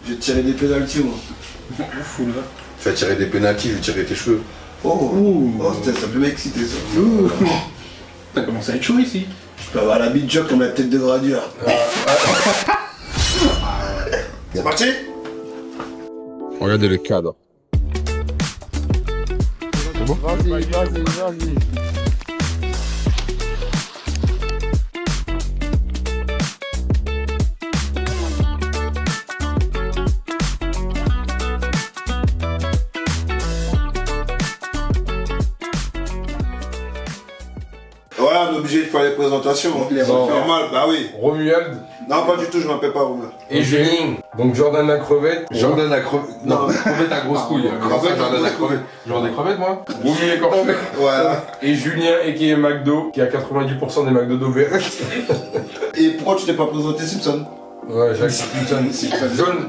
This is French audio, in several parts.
Je vais tirer des pénaltys, moi. Fou là. Tu vas tirer des pénaltys, je vais tirer tes cheveux. Oh, oh ça peut m'exciter ça. T'as commencé à être chaud ici. Je peux avoir la bite joke comme la tête de gradure. C'est parti. Regardez le cadre. C'est bon? Vas-y. Ouais, on est obligé de faire les présentations. Hein. C'est normal, bah oui. Romuald Non, pas du tout, je m'appelle pas Romain. et Julien. Donc Jordan la crevette. Jordan a crevé. Non, crevette à grosse couille. Crevette, Jordan a grosse crevé. Genre des crevettes moi. Romuald écorché. Voilà. Et Julien et McDo qui a 90% des McDo d'OBS. Et pourquoi tu t'es pas présenté, Simpson? Ouais, Jacques Simpson.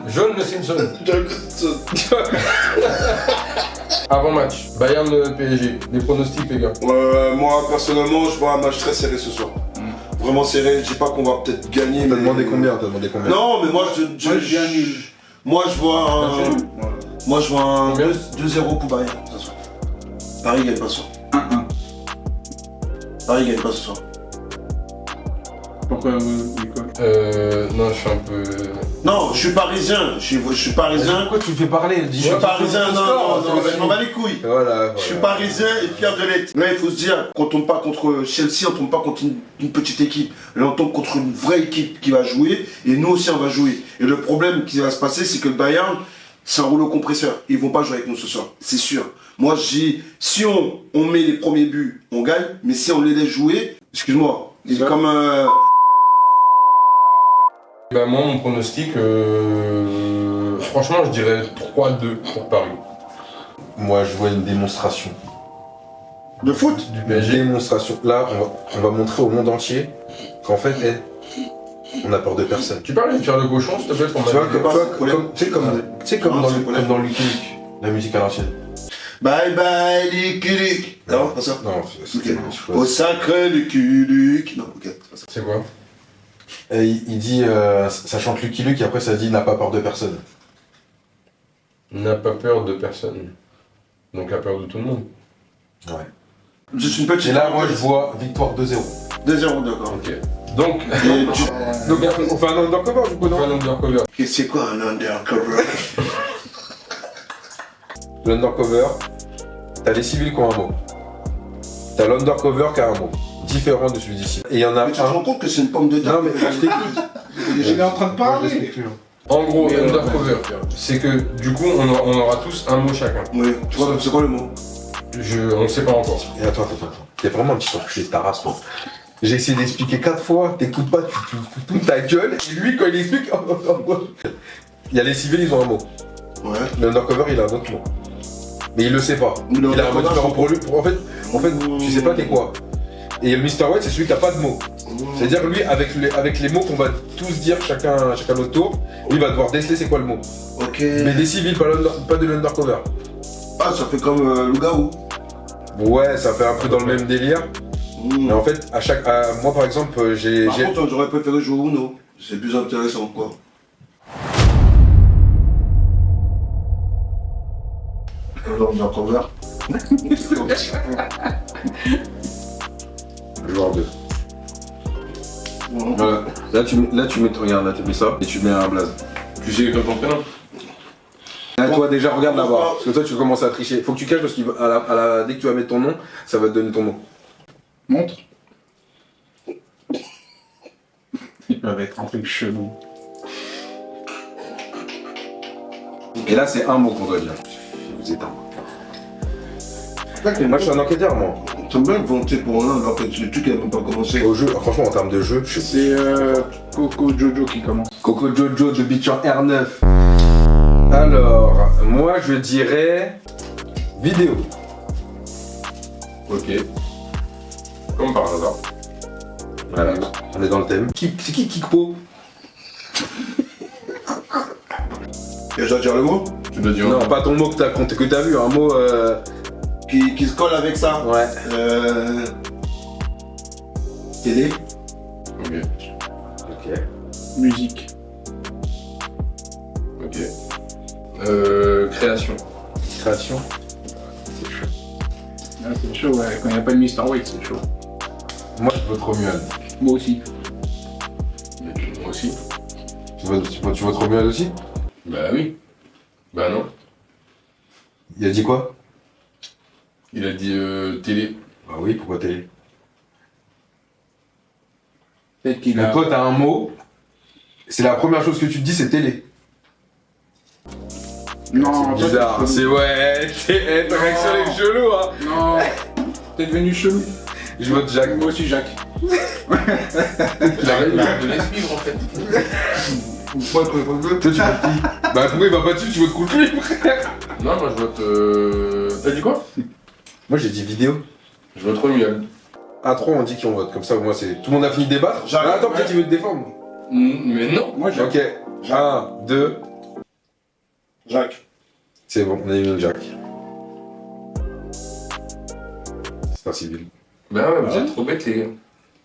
John le Simpson. Avant match, Bayern PSG. Des pronostics les gars. Moi, personnellement, je vois un match très serré ce soir. Vraiment serré, je dis pas qu'on va peut-être gagner. T'as mais- demandé combien? T'as demandé combien? Non, mais moi, Moi, je viens nul. Moi, je vois un. Moi, je vois un Combien 2-0 pour Bayern ce soir. Paris gagne pas ce soir. 1-1. Paris gagne pas ce soir. Pourquoi Nicole? Non, je suis un peu. Non, je suis parisien. Je suis parisien. Pourquoi tu me fais parler? Je suis parisien, non, je m'en bats les couilles. Voilà. Je suis parisien et fier de l'être. Là, il faut se dire qu'on tombe pas contre Chelsea, on tombe pas contre une petite équipe. Là, on tombe contre une vraie équipe qui va jouer et nous aussi, on va jouer. Et le problème qui va se passer, c'est que le Bayern, c'est un rouleau compresseur. Ils vont pas jouer avec nous ce soir, c'est sûr. Moi, je dis, si on met les premiers buts, on gagne. Mais si on les laisse jouer, excuse-moi, c'est comme un. Bah moi mon pronostic, franchement je dirais 3-2 pour Paris. Moi, je vois une démonstration. De foot. Du Une PSG. démonstration. Là, on va montrer au monde entier qu'en fait, on a peur de personne. Tu parles d'une pierre de cochon s'il te plaît pour Tu vois, m'aider. tu sais, comme Non, c'est comme dans Lucky Luke, la musique à l'ancienne. Bye bye, Lucky Luke. Non, c'est pas ça. Non, Ok. Au sacré Lucky Luke. Non, ok, c'est pas ça. C'est quoi? Et il dit, ça chante Lucky Luke et après ça dit n'a pas peur de personne. N'a pas peur de personne. Donc a peur de tout le monde. Ouais. Juste une petite. Et là, moi, je vois victoire 2-0. 2-0, d'accord. Ok. Donc, Et tu- donc on fait un undercover du coup, non? On fait un undercover. Et c'est quoi un undercover? L'undercover, t'as les civils qui ont un mot. T'as l'undercover qui a un mot. Différent de celui d'ici. Et il y en a Mais tu te rends compte que c'est une pomme de terre? Non, mais je t'écoute. Il est en train de parler. En gros, Mais, undercover, c'est que du coup on aura tous un mot chacun. Oui, tu vois, c'est quoi le mot? On ne sait pas encore. Et attends. T'es vraiment un petit enculé de ta race, moi. J'ai essayé d'expliquer 4 fois, t'écoutes pas, tu toute ta gueule, et lui, quand il explique, il y a les civils, ils ont un mot. Ouais. L'undercover, il a un autre mot. Mais il le sait pas. Mais Il a un mot l'undercover, différent pour lui. En fait, tu sais pas t'es quoi. Et le Mr. White, c'est celui qui a pas de mots. C'est-à-dire, lui, avec les mots qu'on va tous dire chacun notre tour, lui, il va devoir déceler c'est quoi le mot. Ok. Mais des civils, pas de l'undercover. Ah, ça fait comme loup-garou. Ouais, ça fait un peu dans le même délire. Mais en fait, moi par exemple, j'ai. Par contre, j'aurais préféré jouer au Uno. C'est plus intéressant, quoi. L'undercover. Joueur 2. Voilà. Là, tu mets. Regarde, là, tu mets ça et tu mets un blaze. Tu sais écrire ton prénom? Là, toi, déjà, regarde là-bas. Parce que toi, tu commences à tricher. Faut que tu caches parce que dès que tu vas mettre ton nom, ça va te donner ton mot. Montre. Il va être un truc chelou. Et là, c'est un mot qu'on doit dire. Je vous éteins. Moi, je suis un enquêteur, moi. T'aimes bien vanter pour un alors que le truc n'a même pas commencé. Au jeu, franchement, en termes de jeu, je suis. C'est Coco Jojo qui commence. Coco Jojo de Beach en R9. Alors, moi, je dirais. Vidéo. Ok. Comme par hasard. Voilà, on est dans le thème. C'est qui Kikpo? Et je dois dire le mot Tu dois dire Non, pas ton mot que t'as vu, un mot. qui se colle avec ça. Ouais. Télé. Ok. Ok. Musique. Ok. Création. Création. C'est chaud. Ah, c'est chaud, ouais. Quand il n'y a pas de Mr. White, c'est chaud. Moi, je vote Romuald. Moi aussi. Moi aussi. Tu votes Romuald aussi? Bah oui. Bah non. Il a dit quoi? Il a dit télé. Bah oui, pourquoi télé? Peut-être qu'il Donc a. toi, t'as un mot, c'est la première chose que tu te dis, c'est télé. Non, C'est bizarre, toi, c'est ouais, ta réaction est chelou, hein. Non, t'es devenu chelou. Je vote Jacques. Moi aussi, Jacques. Il arrête de les suivre en fait. Toi, tu votes qui? Bah pourquoi il va pas dessus, tu votes contre lui, frère? Non, moi je vote. T'as dit quoi? Moi j'ai dit vidéo. Je vote Romuald. À 3 on dit qui on vote, comme ça au moins c'est. Tout le monde a fini de débattre? Jacques. Ah, attends, peut-être qu'il veut te défendre. Mais non. Moi, Jacques. Ok, 1, 2, Jacques. c'est bon, on a éliminé Jacques. C'est un civil. Bah ouais, vous êtes trop bêtes les gars.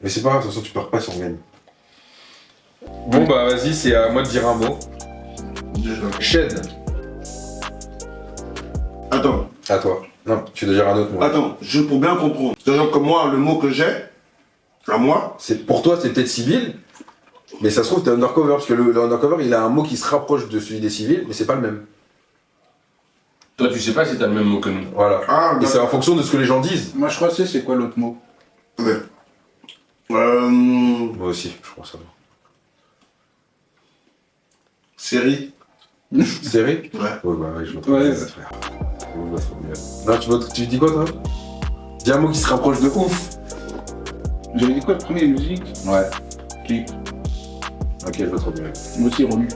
Mais c'est pas grave, de toute façon tu perds pas si on gagne. Bon bah vas-y, c'est à moi de dire un mot. Shed. Attends, À toi. Non, tu dois dire un autre mot. attends, pour bien comprendre. C'est-à-dire que moi, le mot que j'ai, à moi, C'est, pour toi, c'est peut-être civil, mais ça se trouve, t'es undercover, parce que le undercover, il a un mot qui se rapproche de celui des civils, mais c'est pas le même. Toi tu sais pas si t'as le même mot que nous. Voilà. Ah, Et c'est en fonction de ce que les gens disent. Moi, je crois que c'est quoi l'autre mot? ouais. Moi aussi, je crois ça. Série. Série? Ouais. Ouais, bah ouais, je vote. Ouais. Frère. Je vote Romuald. Non, tu dis quoi, toi? Dis un mot qui se rapproche de ouf. J'avais dit quoi le premier, musique? Ouais. Clip. Ok, je vote Romuald. Moi aussi, Romu.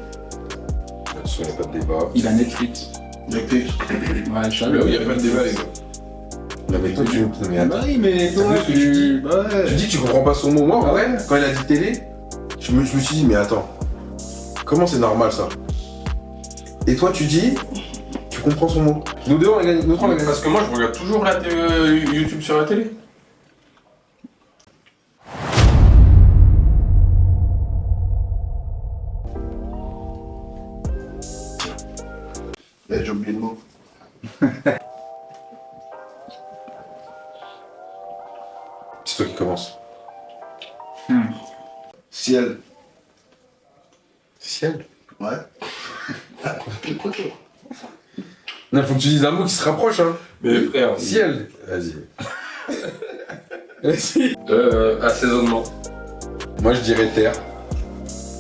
Là-dessus, il n'y a pas de débat. Il a Netflix. Netflix. Ouais, je Bah oui, y'a pas de débat les gars. Non, mais toi, tu. Non, mais attends. Bah oui, mais toi, T'as vu ce que tu dis Bah ouais. Tu dis que tu comprends pas son mot. Moi, en vrai, quand il a dit télé, je me suis dit, mais attends, comment c'est normal ça? Et toi, tu dis, tu comprends son mot. Nous deux, on a gagné. Nous trois, on a gagné. Parce que moi je regarde toujours YouTube sur la télé. J'ai oublié le mot. C'est toi qui commence. Ciel. Ciel. Ouais. Non, faut que tu dises un mot qui se rapproche, hein. Mais frère. Ciel. Vas-y. Vas-y. Assaisonnement. Moi, je dirais terre.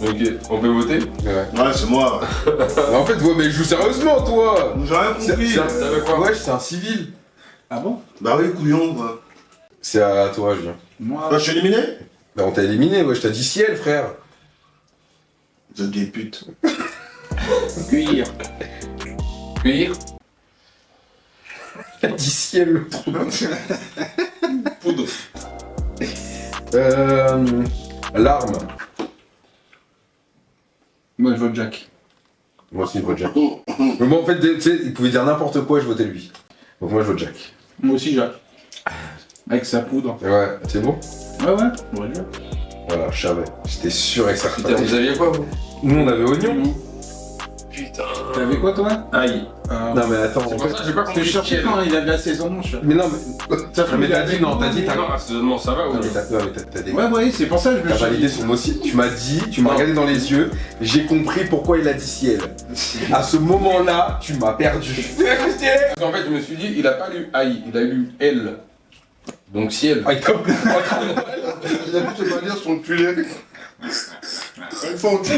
Ok, on peut voter? Ouais. Ouais, c'est moi. Mais en fait, ouais, mais joue sérieusement, toi. J'ai rien compris. T'avais quoi? Ouais, c'est un civil. Ah bon? Bah oui, couillon, quoi. C'est à toi, Julien. Moi. Bah, je suis éliminé. Bah, on t'a éliminé, ouais, je t'ai dit ciel, frère. Vous êtes des putes. Cueillir. Cueillir? T'as dit ciel, le trou. Poudre. L'arme. Moi, je vote Jack. Moi aussi, je vote Jack. Mais moi, en fait, tu sais, il pouvait dire n'importe quoi et je votais lui. Donc moi, je vote Jack. Moi aussi, Jack. Avec sa poudre. Ouais, c'est bon? Ouais, ouais. Ouais, Jack. Voilà, je savais. J'étais sûr et certain. Putain, vous aviez quoi vous? Nous, on avait oignon. Putain. T'avais quoi, toi? Aïe. Non, mais attends, C'est en pour fait... ça que j'ai pas Je t'ai compris cherché ciel. quand il avait l'assaisonnement, je Mais non, mais... mais t'as dit, non, t'as dit, t'as... Non, assaisonnement ça va ou Non, mais t'as des... Ouais, ouais, c'est pour ça que je me T'as suis validé dit. son mot aussi. Tu m'as dit, tu m'as regardé dans les yeux, j'ai compris pourquoi il a dit ciel. À ce moment-là, tu m'as perdu. Parce qu'en fait, je me suis dit, il a pas lu aïe, il a lu L. Donc ciel. Ah, il t'a- Il a pu te pas dire son culé. Une fois au cul.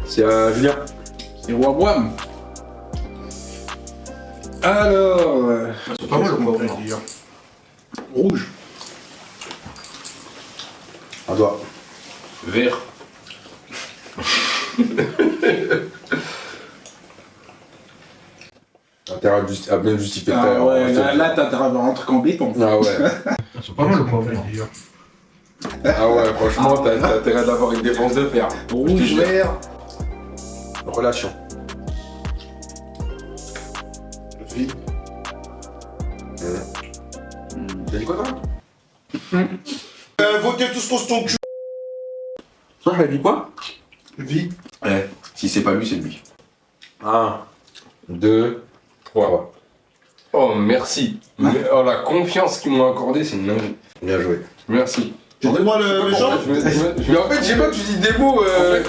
C'est à Julien. C'est Roi Boam. Alors. C'est pas mal ou pas? Rouge. À toi. Vert. Intérêt à bien justifier ta- Ah ouais, là t'as un truc embêtant. Ah ouais. C'est pas mal ou pas? Ah ouais, franchement, t'as intérêt d'avoir une défense de fer. Rouge, vert. Relation. Vie. T'as dit quoi, toi? Votez tous contre ton cul. Toi, t'as dit quoi? Vie. Ouais. Si c'est pas lui, c'est lui. 1, 2, 3. Oh, merci. Oh, la confiance qu'ils m'ont accordée, c'est une dinguerie. Bien joué. Merci. Demande le méchant. Mais en fait, je sais pas, tu dis des mots.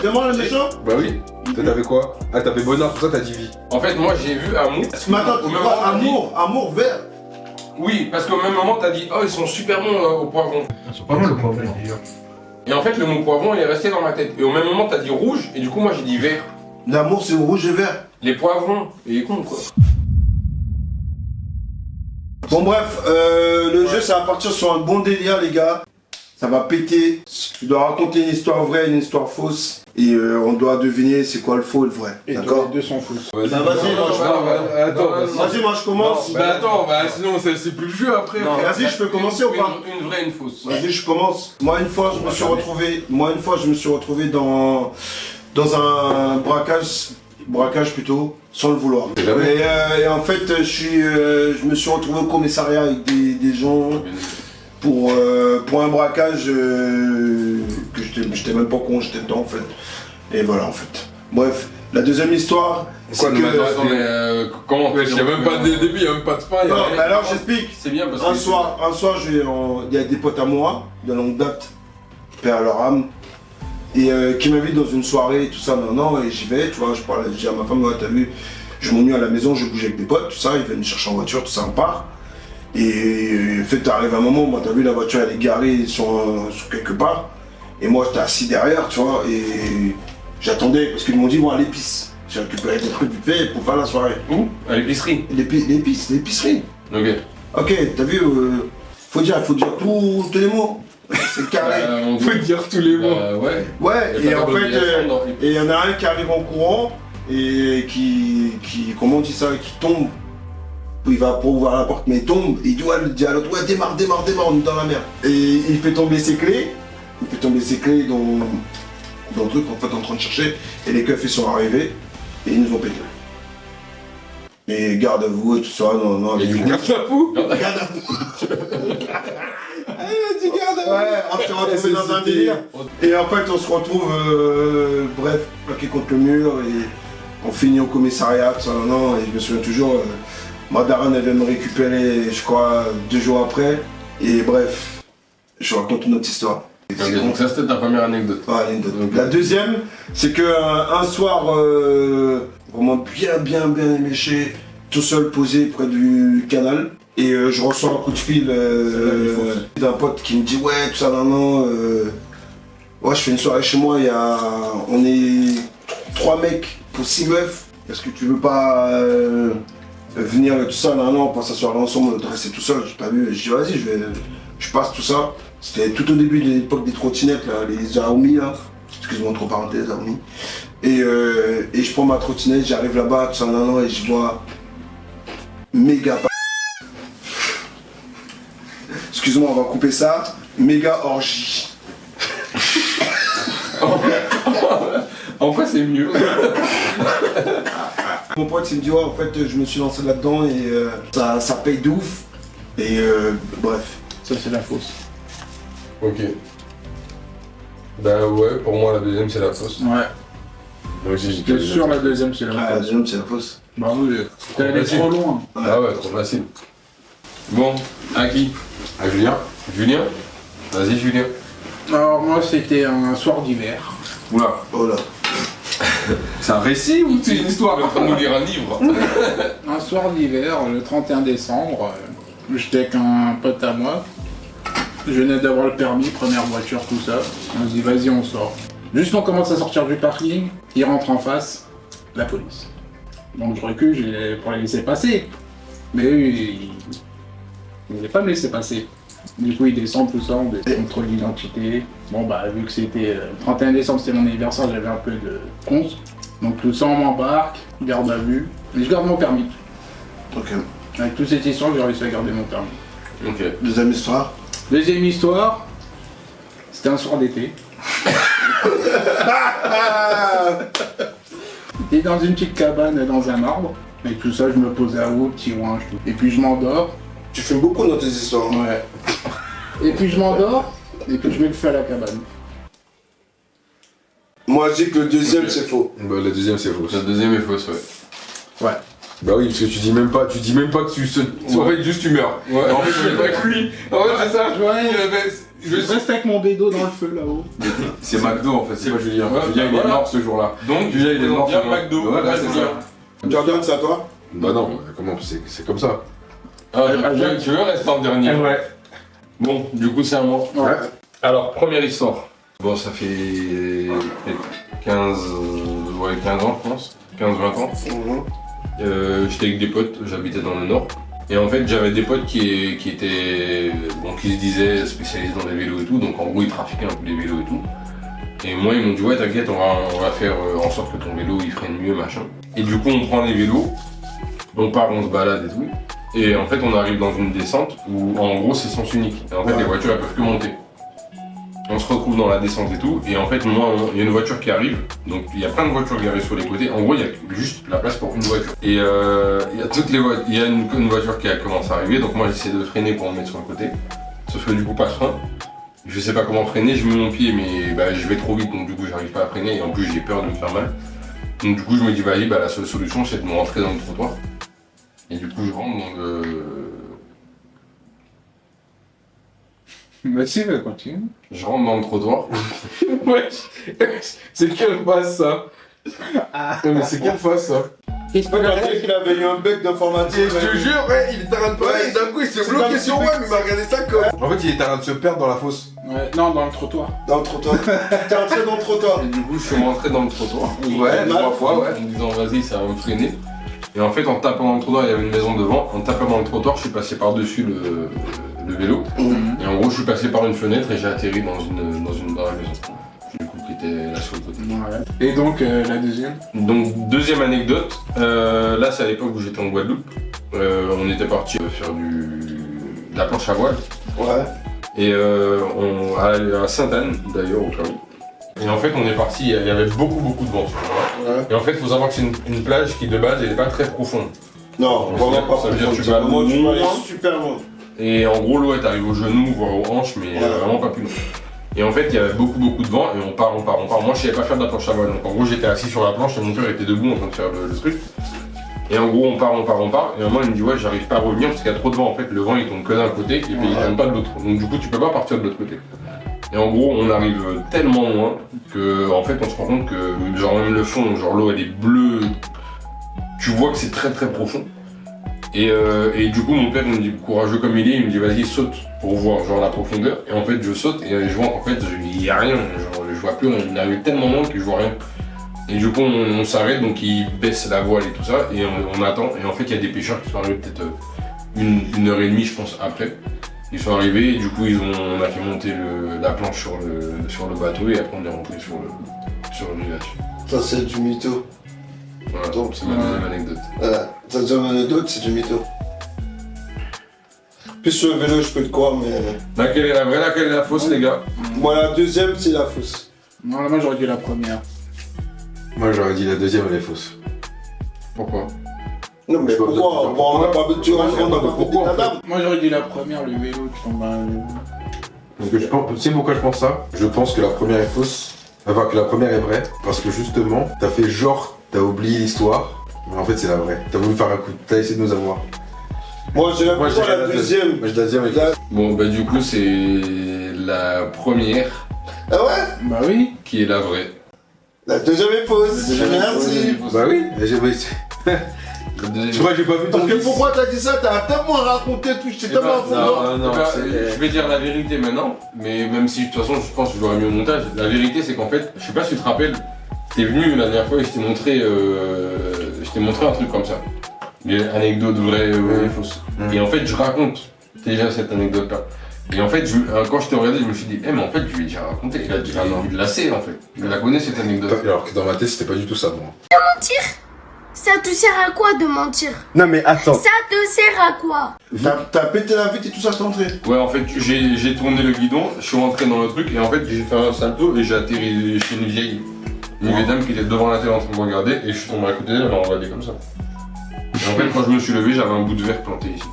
Demande le méchant. Bah oui. Toi, t'avais quoi? Ah, t'avais bonheur, pour ça, t'as dit vie. En fait, moi, j'ai vu amour. Mais attends, Au tu même vois, moment, t'as dit- amour vert. Oui, parce qu'au même moment, t'as dit, oh, ils sont super bons au poivron. Ils sont pas mal le poivron d'ailleurs. Et en fait, le mot poivron, il est resté dans ma tête. Et au même moment, t'as dit rouge, et du coup, moi, j'ai dit vert. L'amour, c'est rouge et vert. Les poivrons. Et il est con, quoi. Bon bref, le jeu ça va partir sur un bon délire les gars. Ça va péter. Tu dois raconter une histoire vraie, une histoire fausse. Et on doit deviner c'est quoi le faux et le vrai. Et D'accord. les deux sont fausses. Bah, vas-y, moi je Attends, Vas-y, moi je commence. Bah attends, bah sinon c'est plus le jeu après. Non. Vas-y, je peux commencer ou pas? Une vraie, une fausse. Vas-y, je commence. Moi une fois je me suis retrouvé dans un braquage plutôt, sans le vouloir. C'est jamais. Et en fait, je me suis retrouvé au commissariat avec des gens pour un braquage que j'étais même pas con, j'étais dedans en fait. Et voilà en fait. Bref, la deuxième histoire, c'est Quoi, que... mais Attends, mais comment Il y a même pas de début, il y a même pas de fin. il y a Non, rien. mais alors j'explique. C'est bien parce que. Un soir, il y a des potes à moi, de longue date, paix à leur âme, et qui m'invitent dans une soirée, tout ça, et j'y vais, tu vois, je dis à ma femme, ouais, t'as vu, je m'ennuie à la maison, je bouge avec des potes, tout ça, ils viennent me chercher en voiture, tout ça, on part. Et en fait, arrive un moment, moi, t'as vu, la voiture, elle est garée sur quelque part, et moi, j'étais assis derrière, tu vois, et j'attendais, parce qu'ils m'ont dit, bon, à l'épice. J'ai récupéré des trucs vite fait pour faire la soirée. Où? À l'épicerie. L'épicerie. Ok. Ok, t'as vu, faut dire tous les mots. C'est carré. On Faut dire tous les mots. Ouais. Ouais, Il y a et pas en fait, d'obligation dans- et il y en a un qui arrive en courant et qui comment on dit ça, qui tombe. Il va pour ouvrir la porte, mais il tombe, et il dit à l'autre, ouais, démarre, on est dans la merde. Et il fait tomber ses clés, dans le truc, en fait, en train de chercher, et les keufs, ils sont arrivés, et ils nous ont pété. Et garde à vous, et tout ça, non, Et du du coup, coup, Garde la fou. garde à vous. Ouais, on s'est retrouvé dans un délire. Et en fait, on se retrouve, bref, plaqué contre le mur et on finit au commissariat, tout ça, et je me souviens toujours, ma daronne, elle vient me récupérer, je crois, 2 jours après. Et bref, je raconte une autre histoire. Ok, donc ça c'était ta première anecdote. Ouais, l'anecdote. La deuxième, c'est que un soir, vraiment bien éméché, tout seul posé près du canal, et je reçois un coup de fil d'un pote qui me dit ouais tout ça ouais je fais une soirée chez moi, on est 3 mecs pour 6 meufs, est-ce que tu veux pas venir et tout ça, on passe la soirée ensemble, on est resté tout seul, j'ai pas vu, je dis vas-y je passe tout ça. C'était tout au début de l'époque des trottinettes, là, les Xiaomi, là. Excuse-moi, entre parenthèses, Xiaomi. Et je prends ma trottinette, j'arrive là-bas, tout ça, et je vois méga excuse-moi, on va couper ça. Méga orgie. En quoi c'est mieux? Mon pote, il me dit, ouais, en fait, je me suis lancé là-dedans et ça paye de ouf. Et bref. Ça, c'est la fausse. Ok. Bah ouais, pour moi la deuxième c'est la fausse. Ouais. Moi aussi j'ai T'es sûr, la deuxième, c'est la Ah, la fausse. deuxième, c'est la fausse. Bah oui, t'es allé Vas-y. trop loin. Ah ouais, trop facile. Bon, à qui? Ah, Julien. Julien? Vas-y Julien. Alors, moi, c'était un soir d'hiver. Oula. Oh là. C'est un récit ou c'est une histoire? On est en train de nous lire un livre. Un soir d'hiver, le 31 décembre, j'étais avec un pote à moi. Je venais d'avoir le permis, première voiture, tout ça. On se dit, vas-y, on sort. Juste on commence à sortir du parking, il rentre en face, la police. Donc je recule pour les laisser passer. Mais eux, ils ne voulaient pas me laisser passer. Du coup, ils descendent tout ça, on des contrôles d'identité. Bon, bah, vu que c'était le 31 décembre, c'était mon anniversaire, j'avais un peu de conce. Donc tout ça, on m'embarque, garde à vue. Mais je garde mon permis. Ok. Avec toute cette histoire, j'ai réussi à garder mon permis. Ok. Deuxième histoire. Deuxième histoire, c'était un soir d'été. J'étais dans une petite cabane dans un arbre. Et tout ça, je me posais à haut, petit ouin. Et puis je m'endors. Tu fumes beaucoup dans tes histoires. Hein. Ouais. Et puis je m'endors, et puis je mets le feu à la cabane. Moi, je dis que le deuxième, Ok. c'est faux. Bah, la deuxième, c'est fausse. La deuxième est fausse, ouais. Ouais. Bah oui, parce que tu dis même pas que tu sautes. En fait, juste tu meurs. Ouais, en fait, on est pas cuit. En fait, c'est ça. Ouais. Il avait- Je reste avec mon bédo dans le feu là-haut. C'est McDo en fait, c'est pas Julien. Ouais, Julien, il est voilà. mort ce jour-là. Donc, Julien, il est mort. bien ce jour-là. McDo. Voilà, Ouais, c'est c'est ça. ça. Jordan, c'est à toi? Bah non, comment c'est comme ça. Ah, tu veux rester en dernier? Ouais. Bon, du coup, c'est à moi. Ouais. Alors, première histoire. Bon, ça fait 15, 15 ans, je pense. 15-20 ans. J'étais avec des potes, j'habitais dans le nord. Et en fait, j'avais des potes qui étaient. Bon, qui se disaient spécialisés dans les vélos et tout. Donc, en gros, ils trafiquaient un peu les vélos et tout. Et moi, ils m'ont dit, ouais, t'inquiète, on va faire en sorte que ton vélo il freine mieux, machin. Et du coup, on prend les vélos, on part, on se balade et tout. Et en fait, on arrive dans une descente où, en gros, c'est sens unique. Et en fait, les voitures, elles peuvent que monter. On se retrouve dans la descente et tout. Et en fait, moi, il y a une voiture qui arrive. Donc, il y a plein de voitures garées sur les côtés. En gros, il y a juste la place pour une voiture. Et il y a toutes les voitures. Il y a une voiture qui a commencé à arriver. Donc, moi, j'essaie de freiner pour me mettre sur le côté. Sauf que du coup, pas de frein. Je sais pas comment freiner, je mets mon pied, mais bah, je vais trop vite. Donc, du coup, j'arrive pas à freiner. Et en plus, j'ai peur de me faire mal. Donc, du coup, je me dis, vas-y, bah, la seule solution, c'est de me rentrer dans le trottoir. Et du coup, je rentre dans le. Bah si, bah continue. Je rentre dans le trottoir. Ouais, c'est quelle face ça? Non, mais c'est quelle face ça? Qu'est-ce Ouais, t'as dit qu'il avait eu un bug d'informatique. Et je te jure, ouais, il était en train de parler et d'un coup il s'est C'est bloqué comme sur si- moi, mais il m'a regardé ça comme. En fait, il était en train de se perdre dans la fosse. Ouais, non, dans le trottoir. Dans le trottoir. T'es entré dans le trottoir. Et du coup, je suis rentré dans le trottoir. Ouais, 3 fois, ouais. En me disant, vas-y, ça va me freiner. Et en fait, en tapant dans le trottoir, il y avait une maison devant. En tapant dans le trottoir, je suis passé par-dessus le vélo. Et en gros, je suis passé par une fenêtre et j'ai atterri dans la maison. Du coup, qui était là sur le côté. Ouais. Et donc, la deuxième? Donc, deuxième anecdote. Là, c'est à l'époque où j'étais en Guadeloupe. On était parti faire de la planche à voile. Ouais. Et à Sainte-Anne, d'ailleurs, au cas où. Et en fait, on est parti, il y avait beaucoup de vent sur le Ouais. Et en fait, il faut savoir que c'est une plage qui, de base, elle n'est pas très profonde. Non, vraiment pas. Ça veut dire que tu profonde. vas Vraiment, tu vas aller loin. super loin. Et en gros, l'eau, elle t'arrive aux genoux, voire aux hanches, mais Ouais. vraiment pas plus loin. Et en fait, il y avait beaucoup de vent, et on part. Moi, je savais pas faire de la planche à voile. Donc, en gros, j'étais assis sur la planche, et mon père était debout en train de faire le truc. Et en gros, on part. Et à un moment, il me dit, ouais, j'arrive pas à revenir parce qu'il y a trop de vent. En fait, le vent, il tombe que d'un côté, et puis il tombe pas de l'autre. Donc, du coup, tu peux pas partir de l'autre côté. Et en gros, on arrive tellement loin que, en fait, on se rend compte que, genre, même le fond, genre, l'eau, elle est bleue. Tu vois que c'est très profond. Et du coup, mon père, il me dit, courageux comme il est, il me dit, vas-y, saute pour voir, genre, la profondeur. Et en fait, je saute et je vois, en fait, il y a rien. Genre, je vois plus, on arrive tellement loin que je vois rien. Et du coup, on s'arrête, donc il baisse la voile et tout ça, et on attend. Et en fait, il y a des pêcheurs qui sont arrivés peut-être une heure et demie, je pense, après. Ils sont arrivés et du coup on a fait monter la planche sur le bateau et après on est rentré sur le village. Ça, c'est du mytho. Voilà, Donc, c'est ma deuxième anecdote. Ta deuxième anecdote, c'est du mytho. Puis sur le vélo, je peux te croire, mais. Laquelle est la vraie, laquelle est la fausse, les gars? Moi, la deuxième, c'est la fausse. Non, moi j'aurais dit la première. Moi j'aurais dit la deuxième, elle est fausse. Pourquoi? Non, mais Je vois pourquoi? pas. Bon, on n'a pas tu vois, on n'a pas Pourquoi, fait en ta fait dame. Moi j'aurais dit la première, le vélo, tu tombes dans Parce que je pense, tu sais pourquoi je pense ça? Je pense que la première est fausse. Enfin, que la première est vraie. Parce que justement, t'as fait genre, t'as oublié l'histoire. Mais en fait, c'est la vraie. T'as voulu faire un coup, t'as essayé de nous avoir. Moi, j'ai Moi, plutôt dirais la deuxième. Moi, je la deuxième est La- fausse. Bon, bah du coup c'est la première Ah ouais? Bah oui. qui est la vraie. La deuxième est fausse. La deuxième est Merci. Bah oui, La deuxième- je crois que j'ai pas vu ton Parce que fils. pourquoi t'as dit ça? T'as tellement raconté tout, j'étais Eh ben, tellement à fond dedans. Non, Eh ben, c'est- je vais dire la vérité maintenant, mais même si de toute façon je pense que je l'aurais mis au montage, la vérité c'est qu'en fait, je sais pas si tu te rappelles, t'es venu la dernière fois et je t'ai montré un truc comme ça. Une anecdote vraie ou fausse. Et en fait je raconte déjà cette anecdote là. Et en fait quand je t'ai regardé je me suis dit, mais en fait je lui ai déjà raconté, il la sait en fait, il la connaît cette anecdote. Alors que dans ma tête, c'était pas du tout ça, moi. Ça te sert à quoi de mentir? Non, mais attends. Ça te sert à quoi? T'as pété la vitre et tout ça, je t'ai entré. Ouais en fait j'ai tourné le guidon, je suis rentré dans le truc et en fait j'ai fait un salto et j'ai atterri chez une vieille dame qui était devant la télé en train de me regarder et je suis tombé à côté d'elle, elle m'a regardé comme ça. Et en fait quand je me suis levé j'avais un bout de verre planté ici.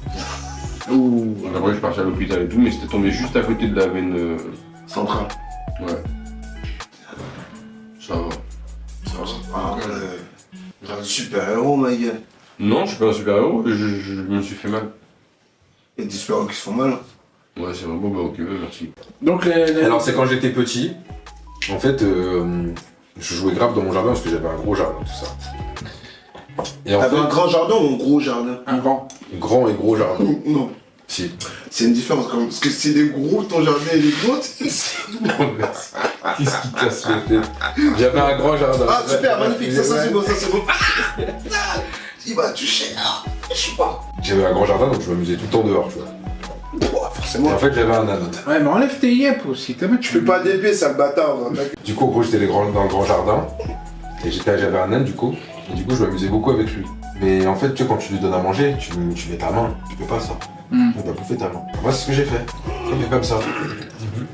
Ouh. Donc après, je suis parti à l'hôpital et tout, mais c'était tombé juste à côté de la veine. Central. Ouais. Ça va. Ah, t'es un super-héros, ma gueule. Non, je suis pas un super-héros, je me suis fait mal. Il y a des super-héros qui se font mal. Ouais, c'est vrai, bon, bah ok, merci. Donc Alors c'est quand j'étais petit, en fait, je jouais grave dans mon jardin parce que j'avais un gros jardin, tout ça. Et en T'avais fait, un grand jardin ou un gros jardin? un grand. grand et gros jardin. Non. Si. C'est une différence quand même. Parce que c'est des gros, ton jardin il est gros. Qu'est-ce qui casse le tête? J'avais un grand jardin. Ah, super, Ouais, magnifique, ça ouais. c'est bon, ça c'est bon. Il va toucher. Je sais pas. J'avais un grand jardin donc je m'amusais tout le temps dehors, tu vois. Ouah, Et forcément. en fait j'avais un âne. Ouais, mais enlève tes yep aussi. Tu fais pas d'épée, sale bâtard. Du coup, en gros, j'étais dans le grand jardin. Et j'avais un âne, du coup. Et du coup, je m'amusais beaucoup avec lui. Mais en fait, tu vois, quand tu lui donnes à manger, tu mets ta main. Tu peux pas ça. Mm. Tu vas bouffer ta main. Moi, c'est ce que j'ai fait. J'ai fait comme ça.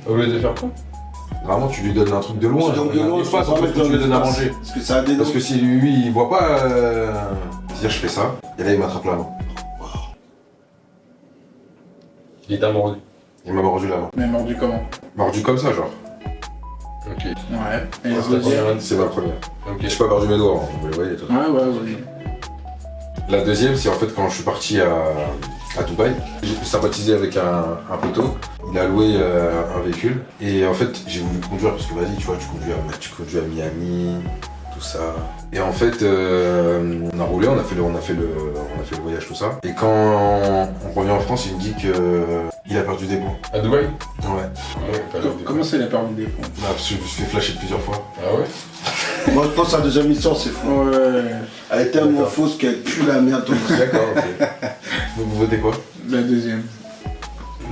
Au lieu de faire quoi? Vraiment, tu lui donnes un truc de loin. Donc de l'eau, Il faut pas parce que tu lui donnes à manger. Parce que ça a des Parce que si lui, il voit pas. C'est-à-dire, je fais ça. Et là, il m'attrape la main. Il t'a mordu. Il m'a mordu la main. Mais mordu comment? Mordu comme ça, genre. Ok. Ouais. Et Ouais, le c'est la deuxième? première. C'est ma première. Ok. J'ai pas mordu mes doigts, hein, vous le voyez, toi. Ouais, ouais, ouais. La deuxième, c'est en fait quand je suis parti à Dubaï. J'ai sympathisé avec un poteau. Il a loué un véhicule. Et en fait, j'ai voulu conduire parce que vas-y, tu vois, tu conduis à Miami, tout ça. Et en fait, on a roulé, on a fait le voyage, tout ça. Et quand on revient en France, il me dit qu'il a perdu des points. À Dubaï? Ouais. Ouais, t'as l'air de- Comment c'est la perdu des points? Bah, parce que je me suis fait flasher plusieurs fois. Ah ouais? Moi je pense à la deuxième mission, c'est fou. Ouais. Elle est tellement fausse qu'elle pue la merde. D'accord, ok. Vous votez quoi? La deuxième.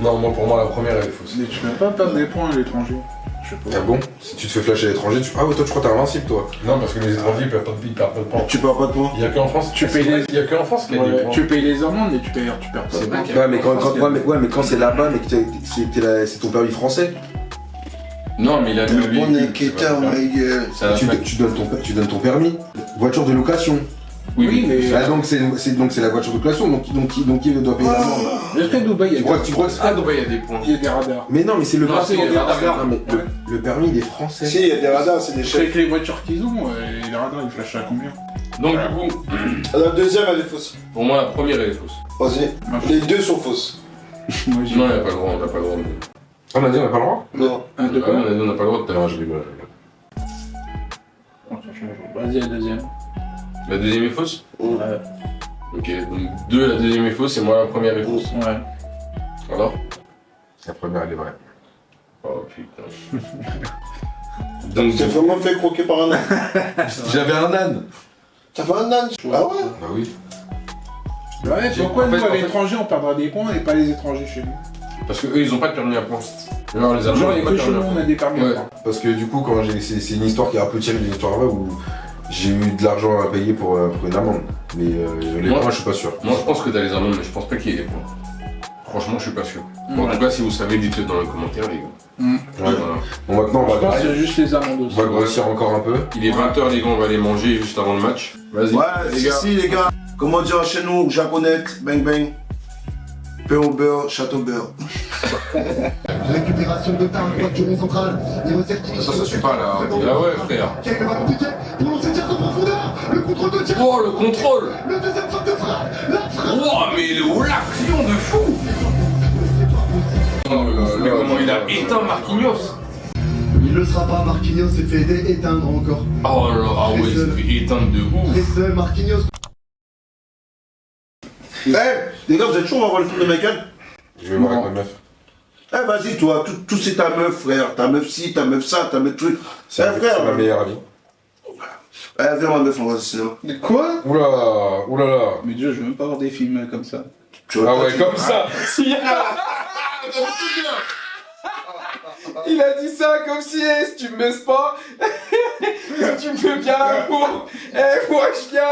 Non, moi pour moi la première elle est fausse. Mais tu peux pas perdre des points à l'étranger. Je sais pas. Ah bon? Si tu te fais flasher à l'étranger, ah ouais, toi, tu crois que t'es invincible, toi? Non, parce que les étrangers ils perdent pas de points. Tu perds pas de points. Il y a qu'en France. Tu payes les- Il y a qu'en France qu'il y a des Ouais, points. tu payes les amendes et tu perds pas. C'est de vrai points. qu'il y a- mais quand c'est là-bas, mais que c'est ton permis français, Non, mais il a Le bon équêteur, ma gueule. tu donnes ton permis. Voiture de location. Oui, mais. Ah, donc c'est la voiture de location, donc il doit payer l'amende. Est-ce qu'à Dubaï, il y a Tu crois que c'est... Ah, Dubaï il y a des points. il y a des radars? Mais non, mais c'est le Non, permis. c'est les radars. Non, mais le permis, il est français. Si, il y a des radars, c'est des chefs. Avec les voitures qu'ils ont, les radars ils flashent à combien? Donc du coup, La deuxième, elle est fausse. pour moi la première elle est fausse. Vas-y. Moi, Les deux sont fausses. Moi j'ai. Non, il n'y a pas le droit, on n'a pas le droit. On a dit, on n'a pas le droit? Non. Un, deux, Ah, on a dit on n'a pas le droit tout à l'heure, je rigole. Vas-y, la deuxième. La deuxième est fausse? Ouais. Ok, donc deux, la deuxième est fausse et moi la première est fausse. Ouais. Alors? La première, elle est vraie. Oh putain. Donc, Donc, t'es vraiment fait croquer par un âne. J'avais un âne. T'as fait un âne? Ah ouais? Bah oui. Ouais, pourquoi En nous fait- à l'étranger on perdra des points et pas les étrangers chez nous? parce que eux ils ont pas de permis à points. Genre les Allemands Genre, ils il y ont a pas que de chez nous permis à on a des permis Ouais. à points. Parce que du coup, quand c'est une histoire qui est un peu tirée d'une histoire vraie où j'ai eu de l'argent à payer pour une amende. Mais les Moi- points, je suis pas sûr. Moi je pense que t'as les amendes, mais je pense pas qu'il y ait des points. Franchement, je suis pas sûr. Bon, en tout cas, si vous savez, dites-le dans les commentaires, les gars. Mm. Ouais. Voilà. Bon, maintenant, Je pense que c'est juste les amendes on aussi. va grossir encore un peu. Il est 20h, les gars, on va aller manger juste avant le match. Vas-y. Ouais, les si, gars. si, les gars. Comment dire chez nous, japonette, bang bang. Pain au beurre, château beurre. Récupération de Tarn, voiture centrale. Il recertifie. Ça suffit pas, là. Ah ouais, frère. Quel va compliqué pour lancer tir de profondeur. Le contrôle de tir. Oh, le contrôle. Le deuxième frappe de frappe. La frappe. Oh, mais l'action de fou. Oh là là, mais comment il a éteint Marquinhos. Il le sera pas, Marquinhos s'est fait éteindre encore. Oh là là, ah ouais, il s'est fait éteindre de ouf. Très seul, Marquinhos. Eh, les gars, vous êtes chaud, on va voir le film de Michael? Je vais voir avec ma meuf. Eh, vas-y, toi, tout c'est ta meuf, frère. Ta meuf ci, ta meuf ça, ta meuf truc. Eh, C'est frère. ma meilleure amie. Eh, viens, ma meuf, on va au cinéma. De quoi? Oulala. Mais Dieu, je veux même pas voir des films comme ça. Tu vois, Ah toi, ouais, tu- comme ça. Il a dit ça comme si, si tu me baisses pas, si tu me fais bien l'amour, moi je viens.